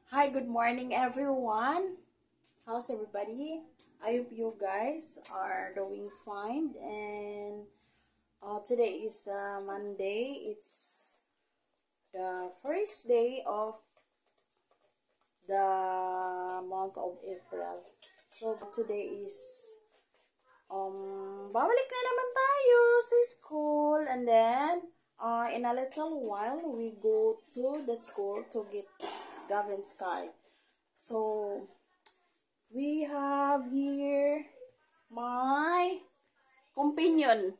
Hi, good morning everyone. How's everybody? I hope you guys are doing fine. And today is Monday. It's the first day of the month of April. So today is babalik na naman tayo sa school, and then in a little while we go to the school to get Gavin Sky. So we have here my companion.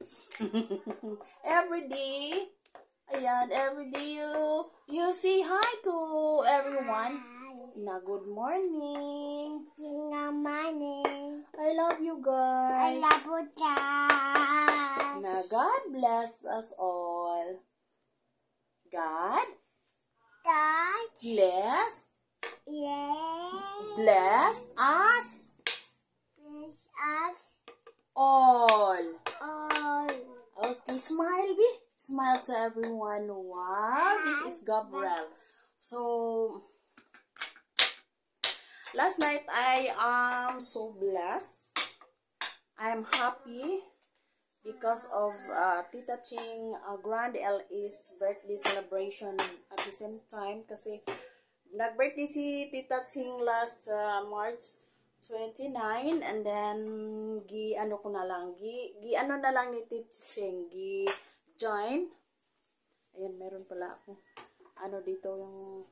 Every day, ayan, every day you say hi to everyone. Na good morning. Good morning. I love you guys. I love you guys. Na God bless us all. God bless. Yeah. Bless us Bless us all. all. Okay, smile, be. Smile to everyone. Wow, this is Gabriel. So, last night I am so blessed. I am happy because of Tita Ching Grand LA's birthday celebration at the same time. Kasi nag-birthday si Tita Ching last March 29, and then ano na lang ni Tita Ching, join. Ayan, meron pala ako. Ano dito yung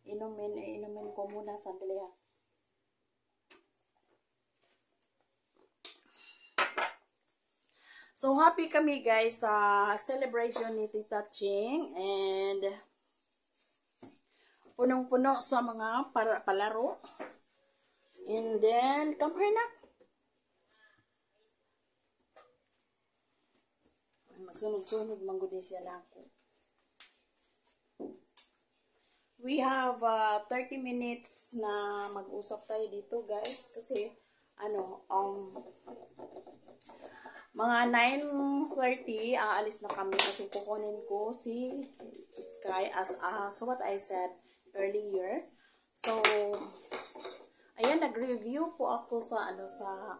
inumin ko muna, sandali ha. So happy kami guys sa celebration ni Tita Ching, and punong-puno sa mga palaro. And then, come here na. Magsunod-sunod, mangguni siya na ako. We have 30 minutes na mag-usap tayo dito guys. Kasi, mga 9:30, aalis na kami kasi kukunin ko si Sky as what I said earlier. So, ayan, nag-review po ako sa sa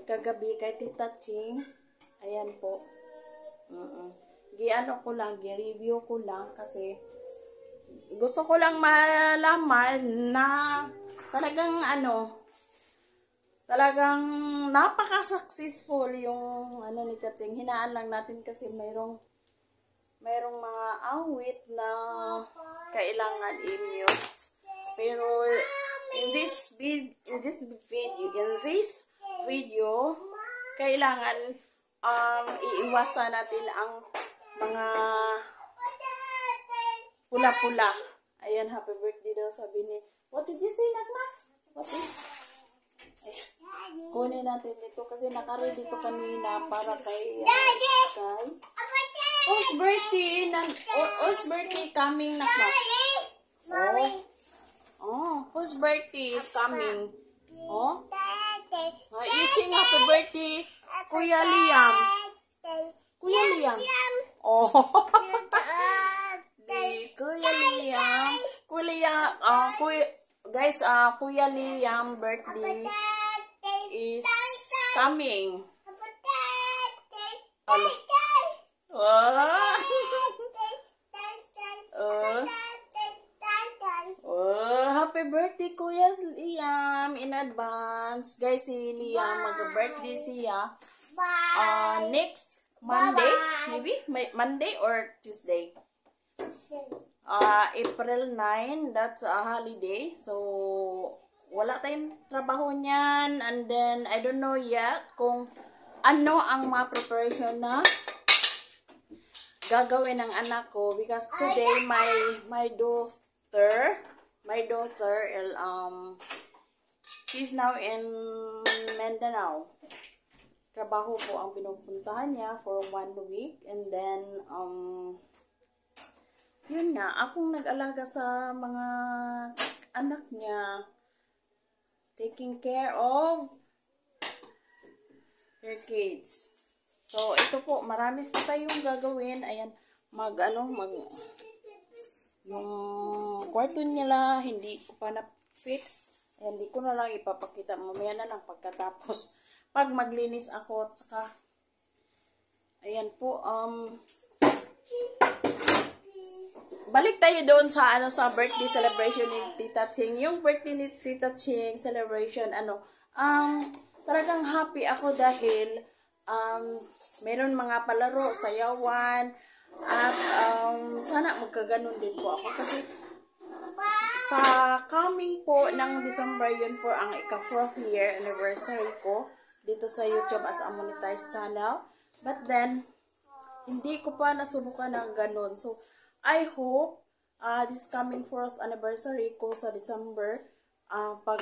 kagabi kay Tita Ching. Ayan po. Gi-review ko lang kasi gusto ko lang malaman na talagang napaka-successful yung ni Tita Ching. Hinaan lang natin kasi mayroong mga awit na kailangan i-mute. Pero in this video kailangan iiwasan natin ang mga pula-pula. Ayan, happy birthday daw sabi ni. What did you say, Nakmak? Ayan. Kunin natin dito kasi naka-ready dito kanina para kay Sky. Whose birthday coming, Nakmak? Whose birthday is coming? You sing happy birthday, Kuya Liam. Kuya Liam. Kuya Liam birthday is coming. Happy birthday Kuya Liam in advance. Guys, si Liam mag-birthday siya next Monday, maybe Monday or Tuesday. April 9, that's a holiday. So, wala tayong trabaho niyan. And then, I don't know yet kung ano ang mga preparation na gagawin ng anak ko. Because today, my daughter, she's now in Mindanao. Trabaho po ang pinupuntahan niya for 1 week. And then, yun nga, akong nag-alaga sa mga anak niya. Taking care of her kids. So, ito po, marami pa tayong gagawin. Ayan, Yung kwarto nila, hindi ko pa na-fix. Hindi ko na lang ipapakita. Mamaya na lang pagkatapos. Pag maglinis ako, tsaka, ayan po, balik tayo doon sa sa birthday celebration ni Tita Ching. Yung birthday ni Tita Ching celebration, talagang happy ako dahil meron mga palaro, sayawan, at sana magkaganon din po ako kasi sa coming po ng December, yun po ang ika-4th year anniversary ko dito sa YouTube as a monetized channel. But then, hindi ko pa nasubukan ng ganon. So, I hope this coming 4th anniversary ko sa December, pag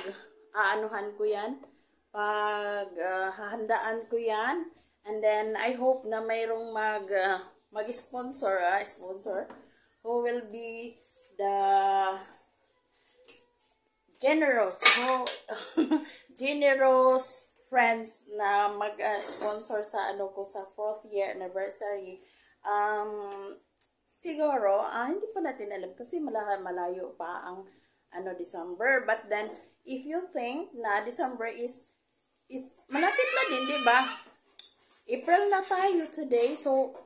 aanuhan ko yan, pag hahandaan ko yan, and then I hope na mayroong mag-sponsor, sponsor, who will be the generous friends na mag-sponsor sa ko sa 4th year anniversary. Siguro, hindi pa natin alam kasi malayo pa ang December. But then, if you think na December is malapit na din, di ba? April na tayo today. So,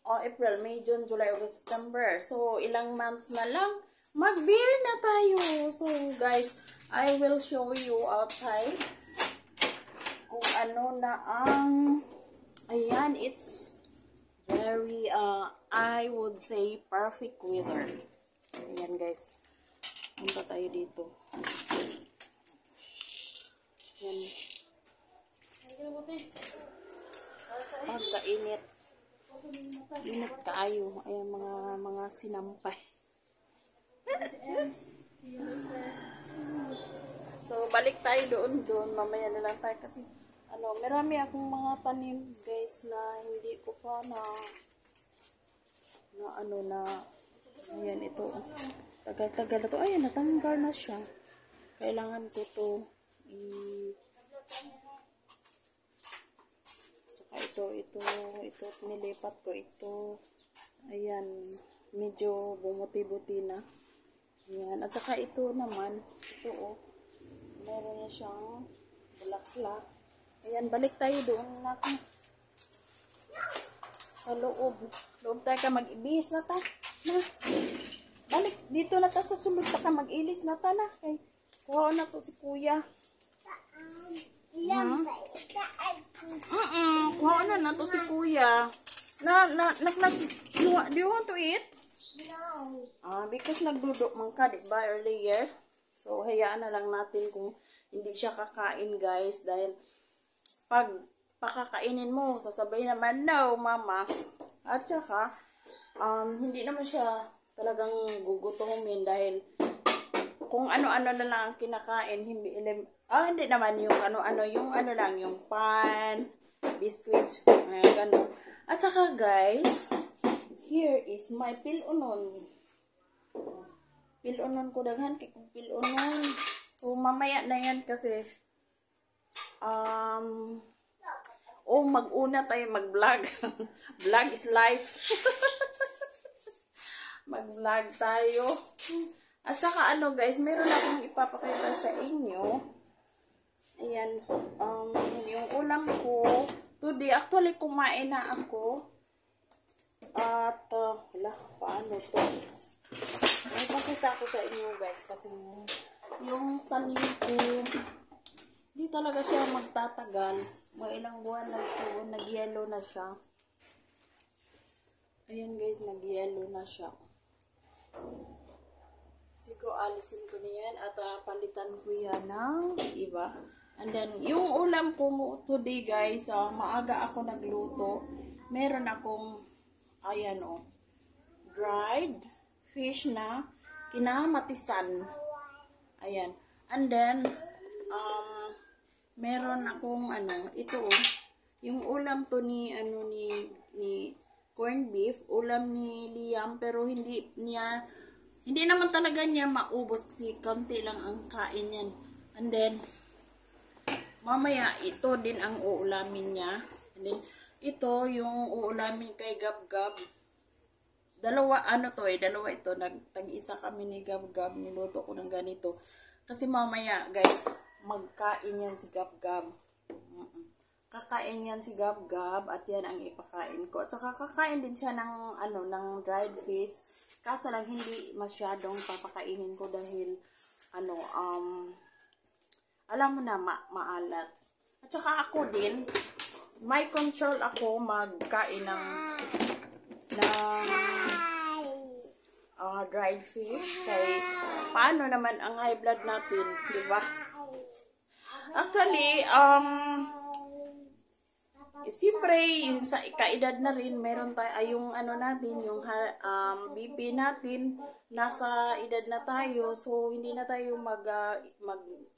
April, May, June, July, August, September. So, ilang months na lang, mag-beer na tayo. So, guys, I will show you outside kung ano na ang, ayan, it's very, I would say, perfect weather. Ayan, guys. Punta tayo dito. Ayan. Pagkainit. Init kaayo. Ayan, mga sinampay. So, balik tayo doon. Mamaya na lang tayo kasi marami akong mga tanim, guys, na hindi ko pa ayan, ito. Tagal-tagal na to. Ayan, natanggal na siya. Kailangan ko to tsaka ito, nilipat ko ito. Ayan, medyo bumuti-buti na. Ayan, at saka ito naman, ito meron na siyang bulaklak. Ayan, balik tayo doon na sa loob. Loob tayo ka mag-ibis na ta. Na. Balik dito na ta sa sulod ta ka mag-ilis na ta na. Kay kuha na to si kuya. Kuha na to si kuya. Do you want to eat? No. Because nagdudok man ka, diba, earlier. So, hayaan na lang natin kung hindi siya kakain, guys. Dahil, pag pakakainin mo, sasabihin naman, no, mama. At saka, hindi naman siya talagang gugutumin dahil kung ano-ano na lang ang kinakain, hindi naman yung ano-ano, yung lang, yung pan, biscuits, gano'n. At saka, guys, here is my pilunon. Pilunon ko daghan, kay kung pilunon. So, mamaya na yan kasi, mag-una tayo mag-vlog. Vlog is life. Mag-vlog tayo. At saka guys, meron akong ipapakita sa inyo. Ayan, yung ulam ko. Today, actually, kumain na ako. At, paano to? May pakita ko sa inyo, guys, kasi yung tanim ko, di talaga siya magtatagal. May ilang buwan na ito, nag-yellow na siya. Ayan, guys, nag-yellow na siya. Siguro, alisin ko niyan at palitan ko yan ng iba. And then, yung ulam ko today, guys, maaga ako nagluto. Meron akong, ayan dried fish na kinamatisan. Ayan. And then, meron akong ito yung ulam to ni corned beef, ulam ni Liam, pero hindi naman talaga niya maubos kasi konti lang ang kain yan. And then, mamaya ito din ang uulamin niya. And then, ito yung uulamin kay Gab-Gab. Dalawa, ano to dalawa ito. Tag-isa kami ni Gab-Gab. Niluto ko ng ganito. Kasi mamaya, guys, magkain yan si Gab-Gab. Kakain yan si Gab-Gab at yan ang ipakain ko. At saka kakain din siya ng, ng dried fish. Kaso lang hindi masyadong papakainin ko dahil, alam mo na, maalat. At saka ako din, may control ako magkain ng dried fish. Kaya paano naman ang high blood natin, di ba? Actually, siyempre, yung sa kaedad na rin, meron tayo, yung natin, yung BP natin, nasa edad na tayo, so hindi na tayo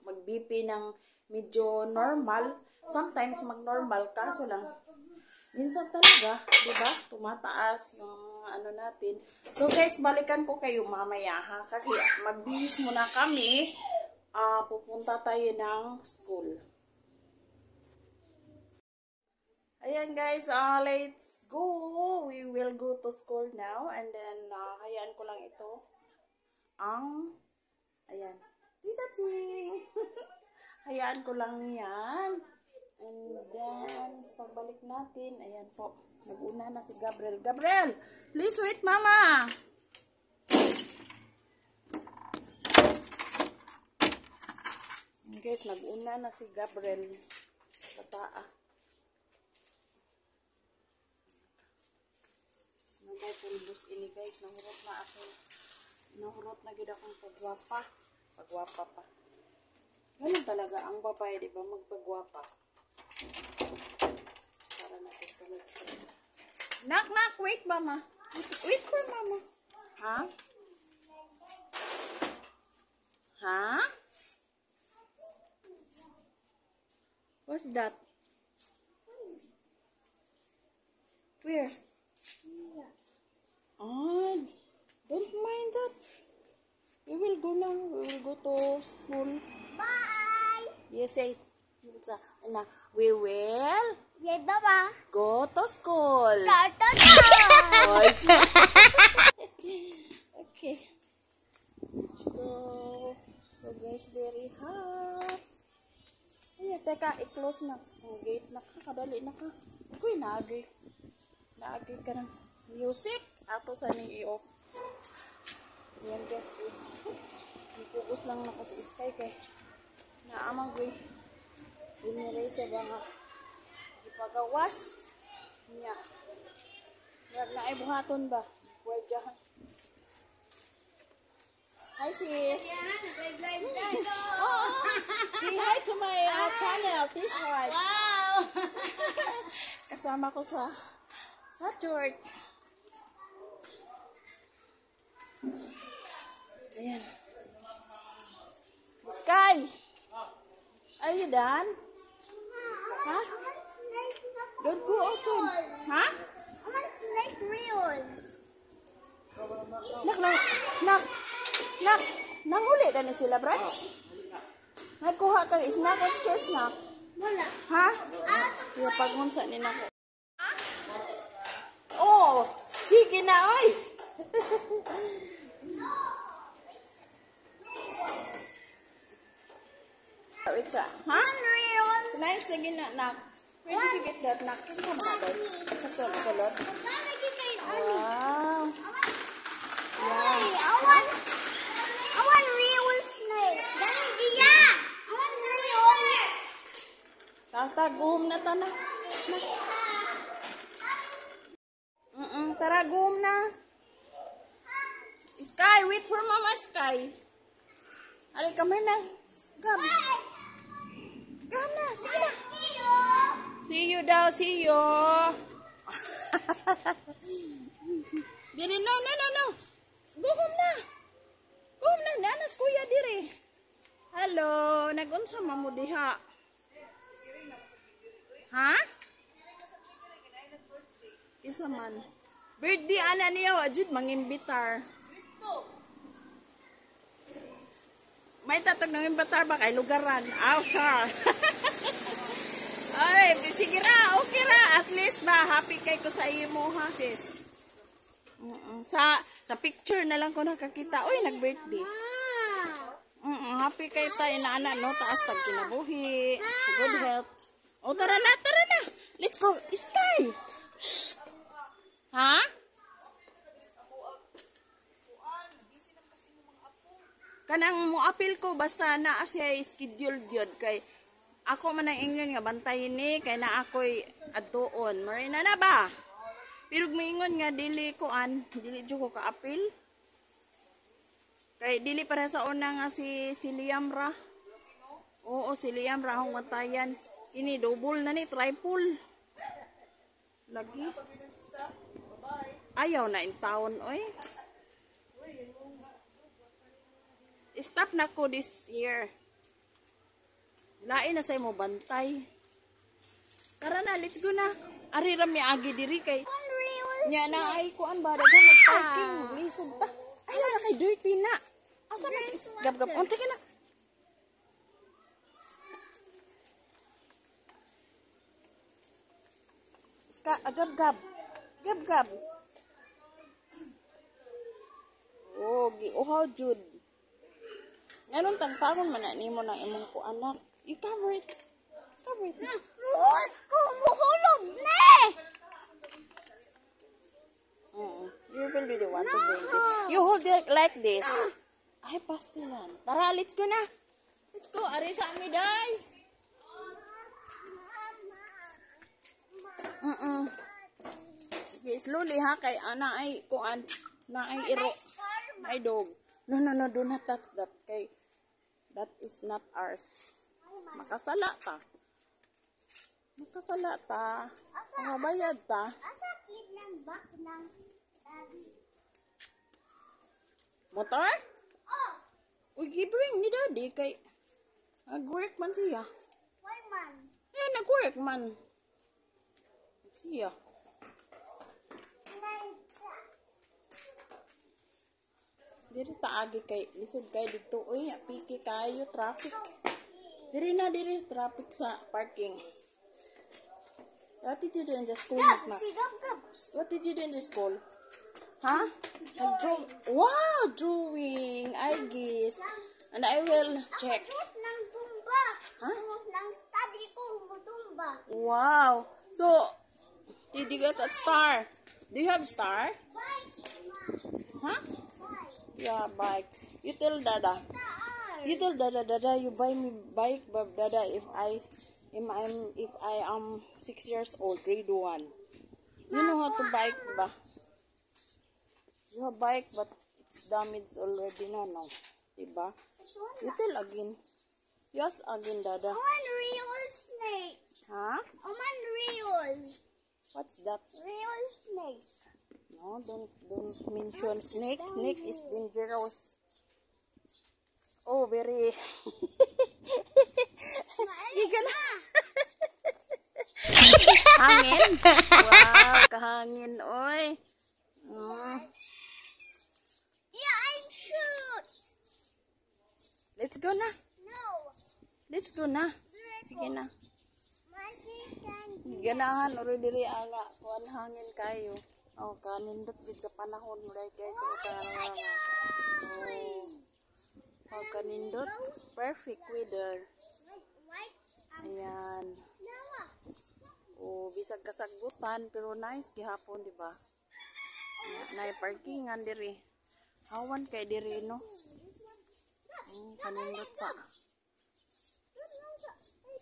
mag-BP ng medyo normal. Sometimes mag-normal, kaso lang, minsan talaga, di ba, tumataas yung natin. So guys, balikan ko kayo mamaya ha, kasi magbihis muna kami, pupunta tayo ng school. Ayan guys, let's go. We will go to school now. And then, hayaan ko lang ito. Ayan. Tita Ching. Hayaan ko lang yan. And then, sa pagbalik natin, ayan po. Nag-una na si Gabriel. Gabriel, please wait, mama. Guys, nag-una na si Gabriel. Bataa. Guys, pulbos ini guys, nahurot na ako. Nahurot na gid akong pagwapa. Pagwapa pa. Ganun talaga ang babae, di ba? Magpagwapa. Para natin talaga siya. Knock, knock, wait mama. Wait for mama. Ha? Ha? What's that? Where? Don't mind that. We will go now. We will go to school. Bye. Yes, say. We will Yeah, baba. go to school. Tata. Oh, okay. So guys, very hot. Ay, teka, i-close na ang gate. Nakakadali na ka. Uy, naagay. Naagay ka ng music. Ato sa ning i-off. Yan guys. Ipugos lang na kasi Sky kay naamang gay. Diniray sa mga ipagawas. Nya. Yan na ay buhaton ba? Wadyahan. Hi sis. Oh, say hi to my channel. Please hi. Wow. Kasama ko sa church. Ayan. Sky! Are you done? Huh? Don't go outside. Huh? I want snake real. Nak! Nanguli na ni sila, Brad? Nagkuha kang snack at church na. Wala. Ha? Yung pagunsa ni nako. Oh! Sige na, oy! Wait sa, ha? Nice lagi na. Where did you get that? Nakin sa mga ba? Sa solot? Wow. I want real snake. Dali diya. I want real. Tagum na tana. Tara, gum na. Sky, wait for Mama Sky. Ali, come here na. Gam. Gam na, sige na. See you daw, see you. Diri, no. Go home na. Go home na, nanas kuya diri. Hello, nagunsa mamu diha. Ha? Isa man. Birthday ana niya, wajud mangimbitar. May tatag ng imbitar ba kay lugaran? Aw, char. Ay, sige ra, okay ra. At least ba, happy kay ko sa iyo mo, ha, sis? Sa picture na lang ko nakakita. Uy, nag-birthday. Happy kay tayo na anak, no? Taas tag kinabuhi. Good health. O, tara na, tara na. Let's go. Sky. Shh. Ha? Kanang mo apil ko basta na siya schedule gyud kay ako man ang ingon nga bantayin ni kay na ako'y adtuon. Marina na ba? Pero maingon nga dili jud ko ka apil. Kay dili para sa una nga si Liam ra. Oo, si Liam ra akong bantayan. Ini double na ni triple. Lagi. Ayaw na in town oy. Stop na ko this year. Lain na sa mo bantay. Tara na, let's go na. Ari rami agi diri kay. Nya na ay kuan ba daghang nag-parking, lisod ta. Ayaw na kay dirty na. Asa na si gab-gab. Unti ka na. Gab-gab. Gab-gab. Oh, giuhaw jud. Anong tagparon man na nimo ng imong ko anak? You cover it. Cover it. Kumuhulog na You will be the one to bring this. You hold it like this. Ay, pastilan. Tara, let's go na. Let's go. Ari sa amin, day. Okay, slowly ha. Kay ana ay kuan. Na ay iro. Ay dog. No, do not touch that. Kay that is not ours. Makasala ta. Mabayad ta. Asa clip ng back ng daddy? Motor? Oh, Uy, bring ni daddy kay nag-work man siya. why man? Nag-work man. Siya. Diri ta agi kay lisod kay dito. Uy, piki kayo traffic. Diri traffic sa parking. What did you do in the school, Makmak? Gab. What did you do in the school? Huh? Wow, drawing. I guess. And I will check. Nang tumba. Huh? Nang study ko tumba. Wow. So, did you get that star? Do you have star? Huh? Yeah, bike. You tell Dada. You tell Dada, you buy me bike, but Dada, if I am 6 years old, grade 1. You know how to bike ba? You have bike, but it's damaged already no. Diba? You tell again. Yes, again, Dada. Real snake. Huh? Real. What's that? Real snake. No, don't mention snake. Snake is dangerous. Oh, very. Hangin? Wow, kahangin, oy. Yeah, I'm shoot. Let's go na. No. Let's go na. Sige na. Masikan. Ganahan uri diri aga kuan hangin kayo. Oh, kanindot gid sa panahon mo dai guys. Oh, kanindot. Perfect weather. Ayan. Oh, bisag kasagbutan pero nice gihapon, di ba? Nay parkingan diri. Hawan kay diri no. Kanindot sa.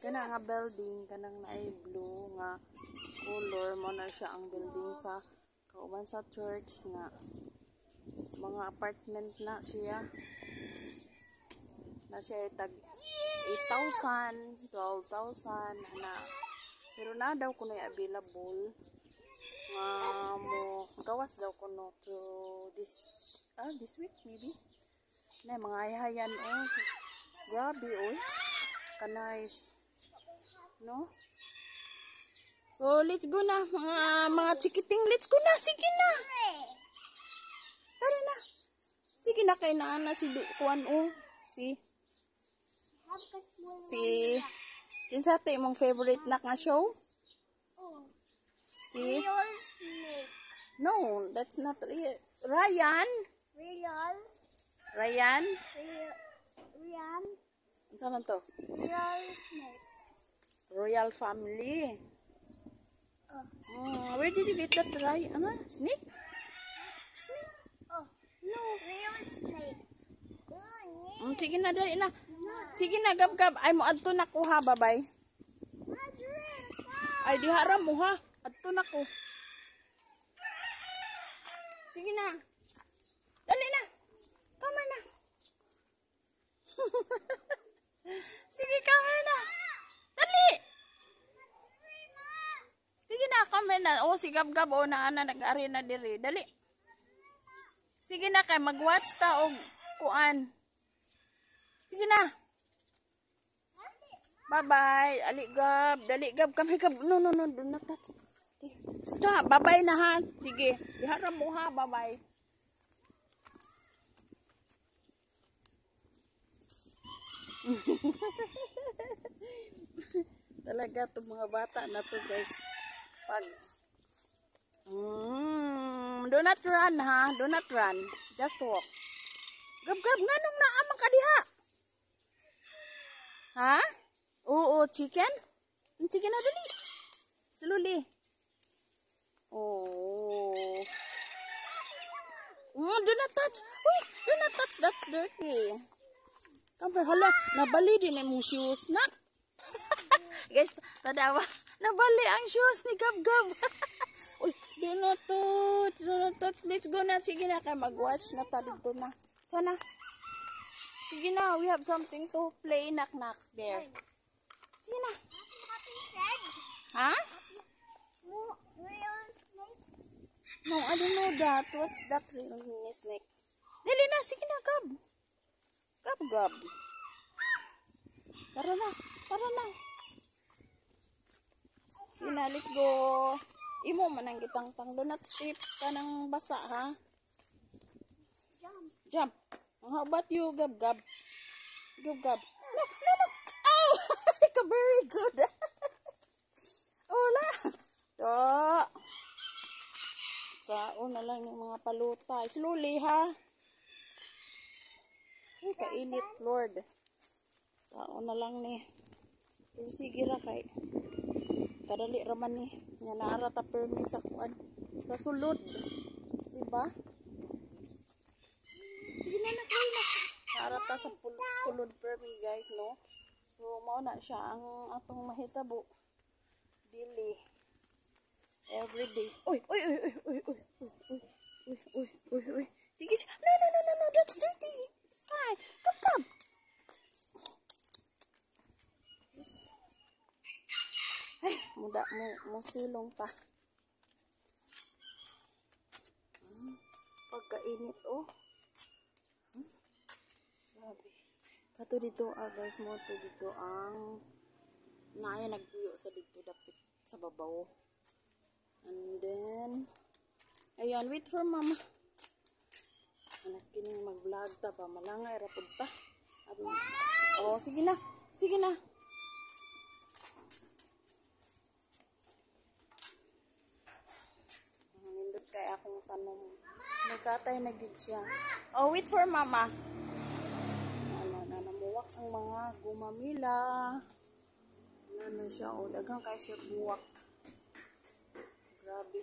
Kana nga building kanang naay blue nga color mo na siya ang building sa kauban sa church nga mga apartment na siya. Na siya tag 8,000, 12,000 na. Pero na daw kuno available nga mo gawas daw kuno to this week maybe. Na mga hayayan oh. So, grabe oh. Ka-nice. No? So, let's go na. Mga chikiting, let's go na. Sige na. Tara na. Sige na kay na si Kuan o. Si kinsa to imong favorite na nga show? Si Real snake. No, that's not real. Ryan. Real. Ryan. Real. Ano man to? Real snake. Royal family. Where did you get that Ryan? Ano? Snake? Oh, No. real snake. Sige na, dali na. Sige na, gab-gab. Ay mo, adto na ko ha, babay. Ay, di haram mo ha. Adto na ko. Sige na. Dali na. Come na. Sige, come na. Dali. Sige na, come na. O, si gab-gab. O, nag-ari na diri. Dali. Sige na, kay mag-watch ta o kuan. Sige na. Bye-bye. Aligab. Daligab kami gab. No. Do not touch. Stop. Bye-bye na ha. Sige. Iharap mo ha. Bye-bye. Talaga itong mga bata na to guys. Pag do not run ha. Do not run. Just walk. Gab-gab. Nganong naamang ka diha? Ha? Oo, chicken? Chicken na dali. Slowly. Oh. Do not touch. Uy, do not touch. That's dirty. Kamper, hala, nabali din yung shoes na. Guys, tadawa. Nabali ang shoes ni Gab-Gab. Uy, do not touch. Do not touch. Let's go na. Sige na, kaya mag-watch na tayo dito na. Sana. Sige na, we have something to play. Knock-knock there. Sige na. Ha? Real snake. No, I don't know that. What's that real snake? Dali na, sige na, Gab. Gab. Tara na. Sige na, let's go. Imo man ang gitang-tang. Do not step ka ng basa, ha? Jump. How about you, Gab-Gab? Gab-Gab. No. Oh, very good. Wala. Sao na lang yung mga paluta. Slowly, ha? Ay, kainit, Lord. Sao na lang ni. Pero sige ra kay. Kadali raman ni. Nga naarata permi sa kuan. Sa sulod. Diba? Sige na, naarata sa sulod permi, guys, no? So, mauna siya ang atong mahitabo. Dili. Everyday. Uy. Sige. No. That's dirty. Sky. Come. Ay, muda mo silong pa. Pagkainit, oh. Grabe. Kato dito, guys, mo to dito ang naaya nagpuyo sa dito dapit sa babaw. And then, ayan, wait for mama. Anak kining mag-vlog ta pa, malangay rapod pa. Oh, sige na. Nindot kay akong tanong. Nagkatay na gid siya. Oh, wait for mama. Namuwak ang mga gumamila. Siya, oh, dagang kay siya buwak. Grabe.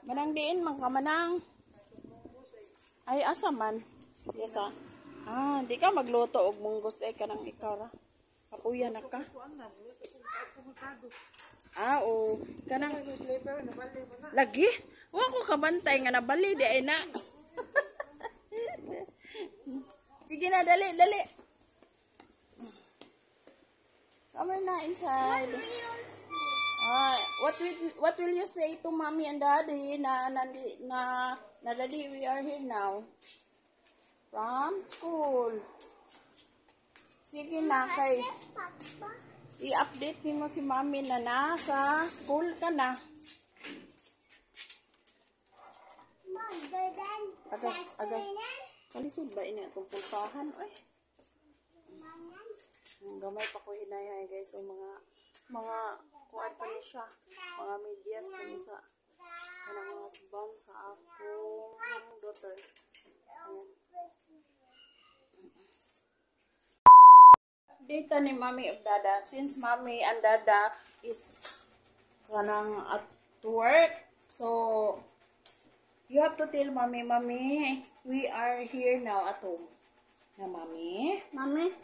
Manang diin, manang. Ay, asa man. Yes, di ka magluto og munggos day ka nang ikaw ra. Kapuya na ka. Oo. Kanang lagi? Wa ko kabantay nga nabali di ay na. Sige na, dali. Come na inside. What will you say to mommy and daddy na daddy, we are here now from school. Sige na, kay i-update mo si mommy na nasa school ka na. Agay. Kalisod ba ini atong puntahan? Ay. Gamay pa ko hinayay, guys. O mga kuwan pa ni siya. Mga medias pa ni sa Kanang husband sa akong daughter. Ayan. Data ni Mommy of Dada. Since Mommy and Dada is kanang at work, so you have to tell Mommy, Mommy, we are here now at home. Na Mommy, Mommy?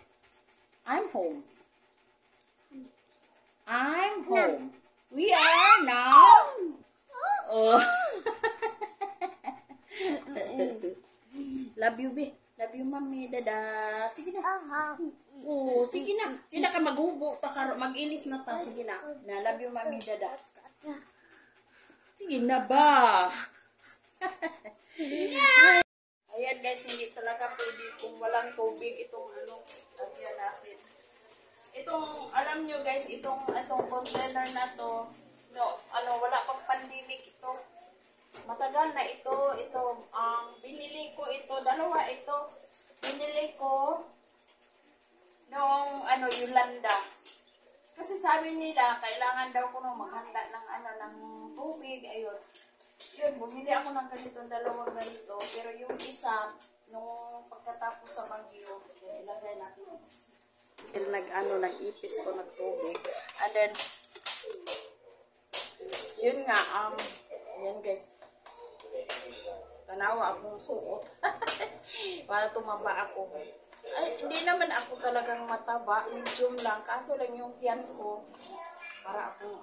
I'm home. I'm home. We are now. Oh. Love you, be. Love you, Mommy, Dada. Sige na. Oh, sige na. Sila ka maghubo. Mag-ilis na ta. Sige na. Na, love you, Mommy, Dada. Sige na ba? Ayan guys, hindi talaga pwede kung walang tubig itong lagyan natin. Itong, alam nyo guys, itong container na to, wala pang pandemic ito. Matagal na ito, binili ko ito, dalawa ito. Binili ko noong Yolanda. Kasi sabi nila, kailangan daw ko nung maghanda ng tubig, ayun. Yun, bumili ako ng ganitong dalawang ganito, pero yung isa, nung pagkatapos sa bagyo, ilagay natin. Nag-ipis ko ng tubig. And then, yun nga, yan guys, tanawa akong suot. Para tumaba ako. Ay, hindi naman ako talagang mataba, medium lang, kaso lang yung tiyan ko, para akong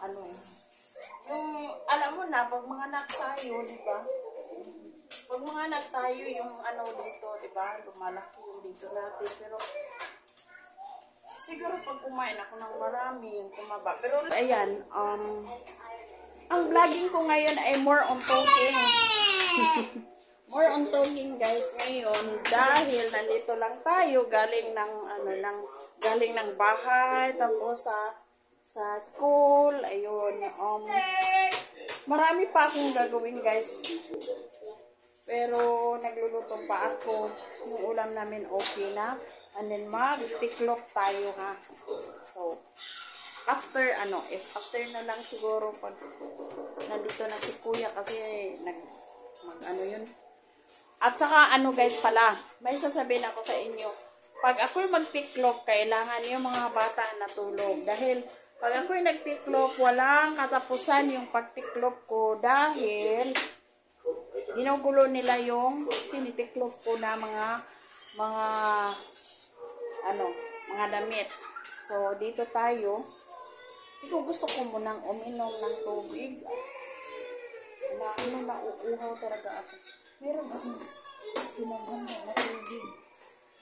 yung, alam mo na, pag mga anak tayo, di ba? Pag mga anak tayo, yung dito, di ba? Lumalaki yung dito natin. Pero, siguro pag kumain ako ng marami, yung tumaba. Pero, ayan, ang vlogging ko ngayon ay more on talking. More on talking, guys, ngayon. Dahil nandito lang tayo, galing ng bahay, tapos sa school, ayun, marami pa akong gagawin guys, pero nagluluto pa ako. Yung ulam namin okay na, and then mag-piklok tayo ha. So after na lang siguro pag nandito na si kuya, kasi yun. At saka guys pala, may sasabihin ako sa inyo, pag ako'y magpiklok, kailangan yung mga bata natulog. Dahil pag ako'y nagtiklop, walang katapusan yung pagtiklop ko dahil ginugulo nila yung tinitiklop ko na mga damit. So, dito tayo. Gusto ko munang uminom ng tubig. Nauuhaw talaga ako. Meron akong pinaganda na tubig.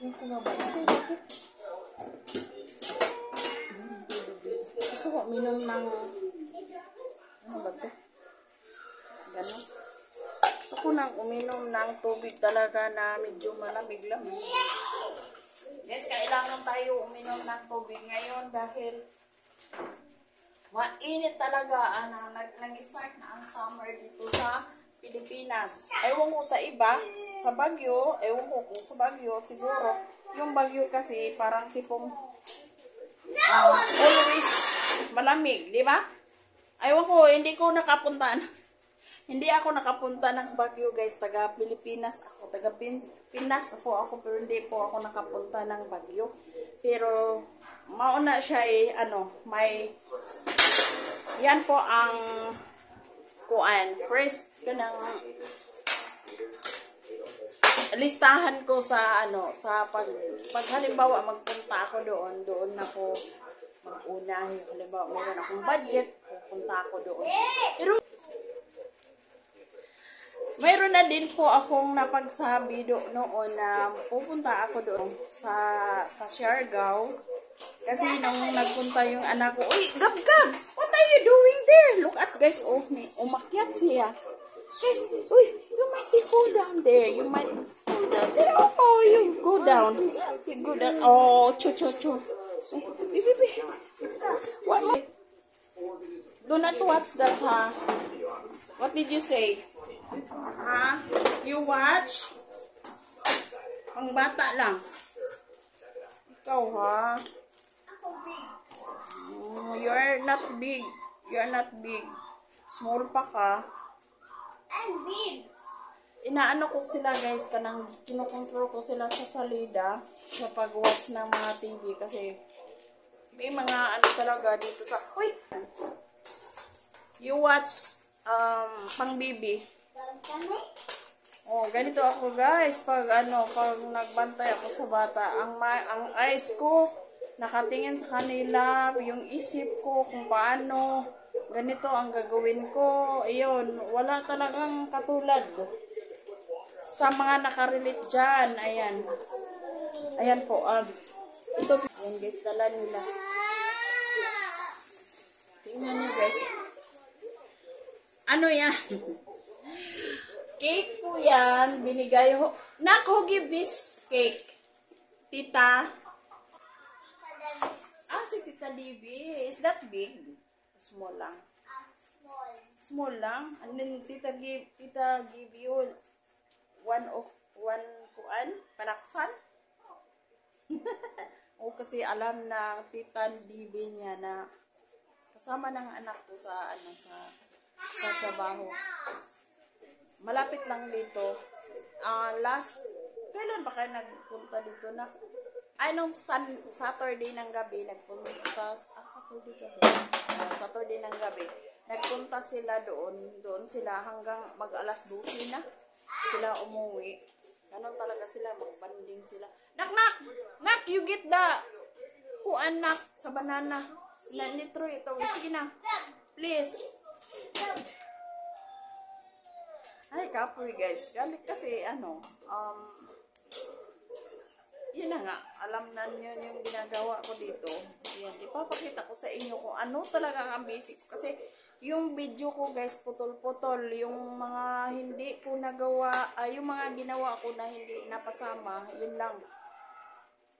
Yung kumabay. Bakit? Gusto ko uminom ng ba ito? Ganon. Gusto ko nang uminom ng tubig talaga na medyo malamig lang. Guys, kailangan tayo uminom ng tubig ngayon dahil mainit talaga. Nag-start na ang summer dito sa Pilipinas. Ewan ko sa iba, sa Baguio, ewan ko kung sa Baguio, siguro. Yung Baguio kasi parang tipong always malamig, di ba? Ewan ko, hindi ako nakapunta ng Baguio guys, taga Pilipinas ako, taga Pinas po ako, pero hindi po ako nakapunta ng Baguio. Pero mauna siya yan po ang first listahan ko sa pag halimbawa magpunta ako doon na po mag-una. Halimbawa meron akong budget, pupunta ako doon. Pero mayroon na din po akong napagsabi noon na pupunta ako doon sa Siargao. Kasi nung nagpunta yung anak ko, uy, Gab, what are you doing there? Look at guys, umakyat siya. Guys, uy, you might fall down there. You might fall down there. Oh, you go down. You go down. Oh, cho. Baby. What? Do not watch that, ha? What did you say? Ha? You watch? Pang bata lang. Ikaw, ha? You're not big. You're not big. Small pa ka. Inaano ko sila guys, kanang kinokontrol ko sila sa salida sa pag-watch ng mga TV kasi may mga ano talaga dito sa you watch pang bibi. Oh, ganito ako guys pag nagbantay ako sa bata, ang eyes ko nakatingin sa kanila, yung isip ko kung paano ganito ang gagawin ko. Ayun, wala talagang katulad sa mga nakarelate dyan. Ayan po. Ito. Ayan guys, dala nila. Tingnan nyo guys. Ano yan? Cake po yan. Binigay ho. Nak, who give this cake? Tita? Si Tita Libby. Is that big? Small lang. Small lang. And then Tita give you one kuan panaksan. O kasi alam na Tita Libby niya na kasama ng anak ko sa sa trabaho. Malapit lang dito. Kailan ba kayo nagpunta dito na? Nung Saturday ng gabi, nagpunta, Saturday ng gabi, nagpunta sila doon sila hanggang mag alas 12 na, sila umuwi. Ganon talaga sila, magbanding sila. Nak, you get the, anak, sa banana, nitro ito, sige na, please. Ay, kapoy guys, galit kasi, yun na nga, alam na nyo yung ginagawa ko dito. Yan, ipapakita ko sa inyo kung ano talaga ang basic. Kasi yung video ko guys, putol-putol. Yung mga hindi ko nagawa, yung mga ginawa ko na hindi napasama, yun lang.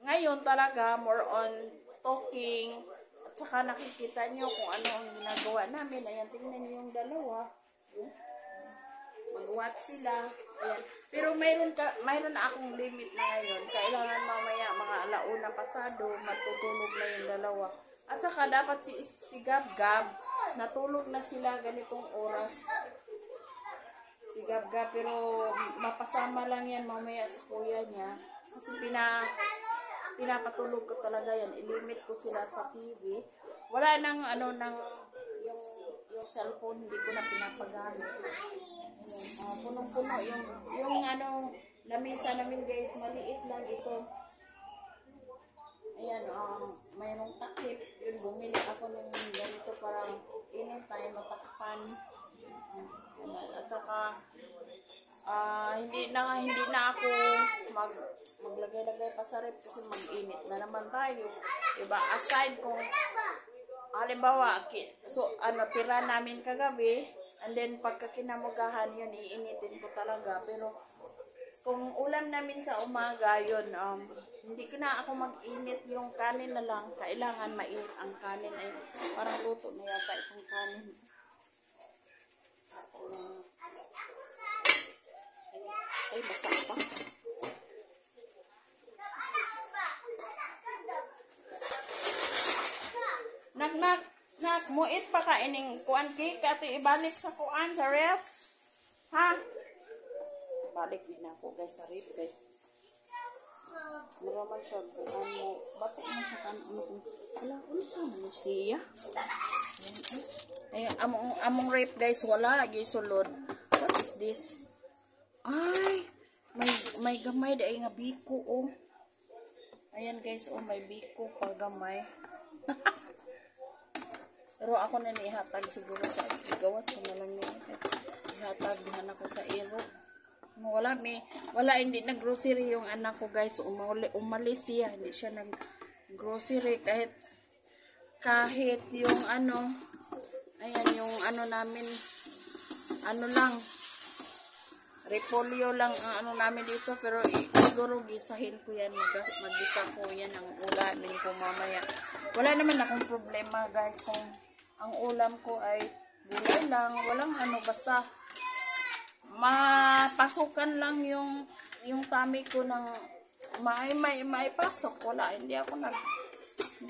Ngayon talaga, more on talking. At saka nakikita nyo kung ano ang ginagawa namin. Ayan, tingnan nyo yung dalawa. Mag-watch sila. Ayan. Pero mayroon na akong limit na ngayon. Kailangan mamaya mga alauna pasado, matutulog na yung dalawa. At saka dapat si Gab-Gab, natulog na sila ganitong oras. Si Gab-Gab, pero mapasama lang yan mamaya sa kuya niya. Kasi pinapatulog ko talaga yan. Ilimit ko sila sa TV. Wala nang yung cellphone, hindi ko na pinapagamit. Punong-puno yung lamesa namin guys, maliit lang ito. Ayan, mayroong takip. Yun, bumili ako ng ganito parang anytime matakpan. At saka hindi na ako maglagay-lagay pa sa rep kasi mag-init na naman tayo. Diba? Aside kung halimbawa, tira namin kagabi, and then pagka kinamugahan yun, iinitin ko talaga. Pero kung ulam namin sa umaga, yun, hindi ko na ako mag-init yung kanin na lang. Kailangan mainit ang kanin. Ay, parang luto na yata itong kanin. Ay, basa pa. Nak, muit pa ka ining kuan cake ato ibalik sa kuan sa ref. Ha? Balik din ako guys sa ref guys. Maraman siya kuan mo. Bato mo siya kan wala unsa man siya. Ay among ref guys wala lagi sulod. What is this? Ay, may gamay dai nga biko oh. Ayan guys, may biko pa gamay. Pero ako na ihatag siguro sa gawas ko na lang niya. Ihatag din ako sa iro. Wala hindi nag-grocery yung anak ko guys. Umalis siya. Hindi siya nag-grocery kahit yung ayan yung namin, lang, repolyo lang ang namin dito. Pero siguro gisahin ko yan. Mag-isa ko yan ang ulamin ko mamaya. Wala naman akong problema guys kung ang ulam ko ay gulay lang, walang basta mapasukan lang yung tummy ko ng may pasok. Wala, hindi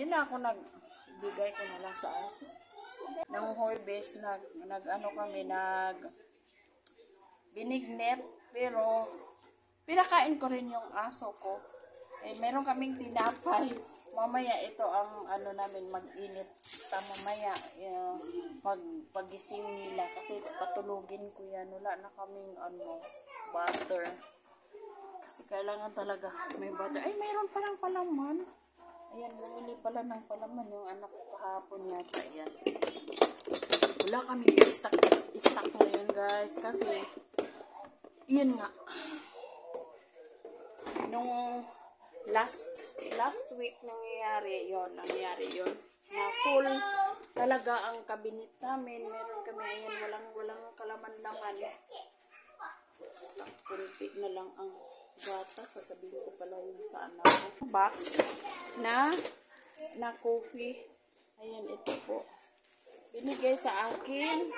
na ako nagbigay ko na lang sa aso. Nang Huwebes kami binignet, pero pinakain ko rin yung aso ko. Eh, meron kaming tinapay. Mamaya ito ang ano namin mag-init. Mamaya pagising nila kasi patulugin ko yan. Wala na kaming butter. Kasi kailangan talaga may butter. Ay, mayroon palang palaman. Ayan, bumili pala ng palaman yung anak ko kahapon yata. Ayan. Wala kami stock ngayon guys. Kasi, yun nga. Nung last week nangyayari yon na full talaga ang cabinet namin. Meron kami, ayan, walang kalaman-laman. Kunti na lang ang gatas. Sasabihin ko pala yun sa anak ko. Box na coffee. Ayan, ito po. Binigay sa akin.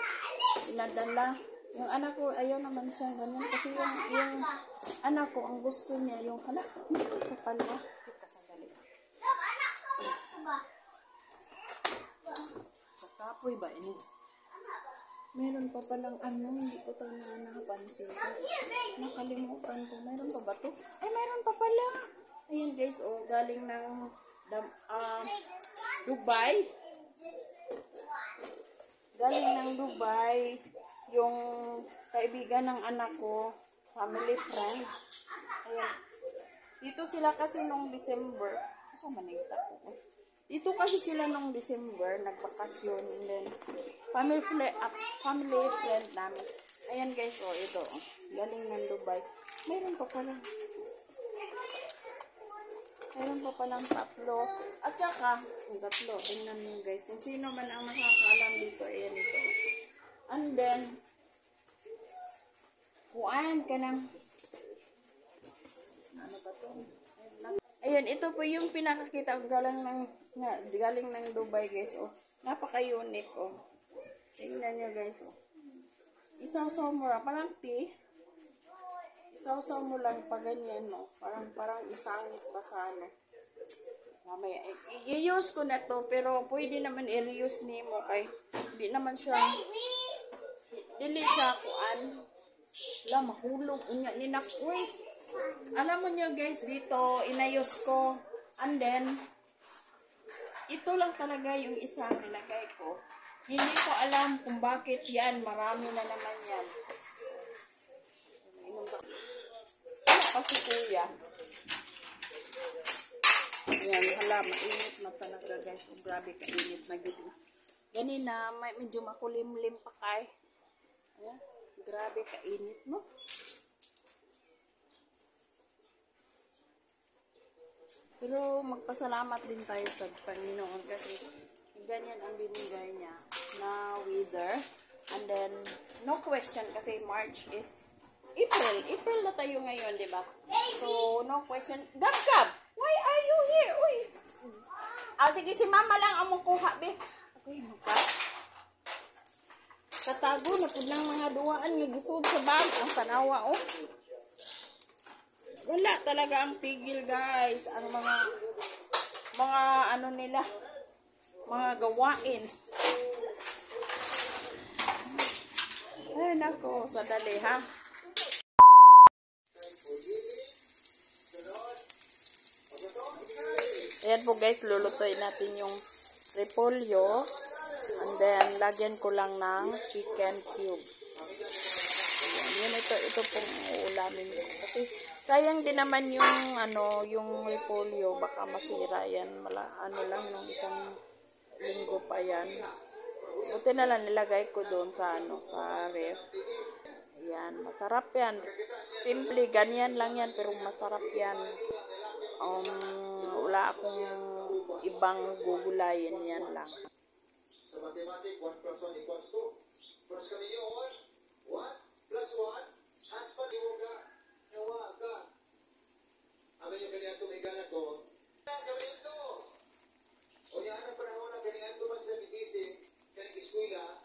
Pinadala. Yung anak ko, ayaw naman siyang ganyan. Kasi yung anak ko, ang gusto niya, yung anak ko pala. Kasandali. Sa kapoy ba ini? Meron pa palang hindi ko ito nakapansin. Nakalimutan ko. Meron pa ba ito? Ay, meron pa pala. Ayan guys, galing ng Dubai. Galing ng Dubai. Yung kaibigan ng anak ko, family friend. Ayan. Dito sila kasi nung December. Saan manigta ko? Dito kasi sila nung December, nagbakasyon. And then, family friend namin. Ayan guys, ito. Galing ng Dubai. Meron pa palang tatlo. At saka, yung tatlo, tingnan nyo guys. Kung sino man ang nakakaalam dito, ayan ito. And then, kuhaan ka ng, ano ba ito? Ayun, ito po yung pinakakita ko galing ng Dubai guys. Napaka-unique. Tingnan nyo guys. Isaw-saw mo lang, parang tea. Isaw-saw mo lang pa ganyan, parang isangit pa sa mamaya, i-use ko na to, pero pwede naman i-reuse nimo kay hindi naman siya dili siya kuan. Mahulog unya ni uy. Alam mo nyo guys, dito inayos ko, and then ito lang talaga yung isang nilagay ko. Hindi ko alam kung bakit yan, marami na naman yan. Kasi kuya. Yan, mainit na talaga guys. Grabe kainit na gito. Ganina, medyo makulimlim pa kay. Ayan, grabe kainit, no? Pero magpasalamat din tayo sa Panginoon kasi ganyan ang binigay niya na weather. And then, no question kasi March is April na tayo ngayon, di ba? So, no question. Gab! Why are you here? Uy! Sige, si mama lang ang kuha, be. Okay, magpa. Katago na po ng mga duwaan yung gisod sa bag. Ang tanawa, Wala talaga ang pigil, guys. Ang mga nila, mga gawain. Ay, nako, sadali, ha? Ayan po guys, lulutuin natin yung repolyo. And then, lagyan ko lang ng chicken cubes. Ayan, yun ito pong ulamin ko. Kasi, sayang din naman yung repolyo. Baka masira yan. Lang, yung isang linggo pa yan. Buti na lang nilagay ko doon sa ref. Ayan, masarap yan. Simple, ganyan lang yan, pero masarap yan. Wala akong ibang gugulayin, yan lang. Sa mathematics, 1 plus 1 equals 2. First kami yun, 1 plus 1, husband, iwo ka, nawa ka. Amin yung ganyan tumiga na to, kami ito. O yan ang panahon na ganyan tuman sa gitising, kanang iskwila,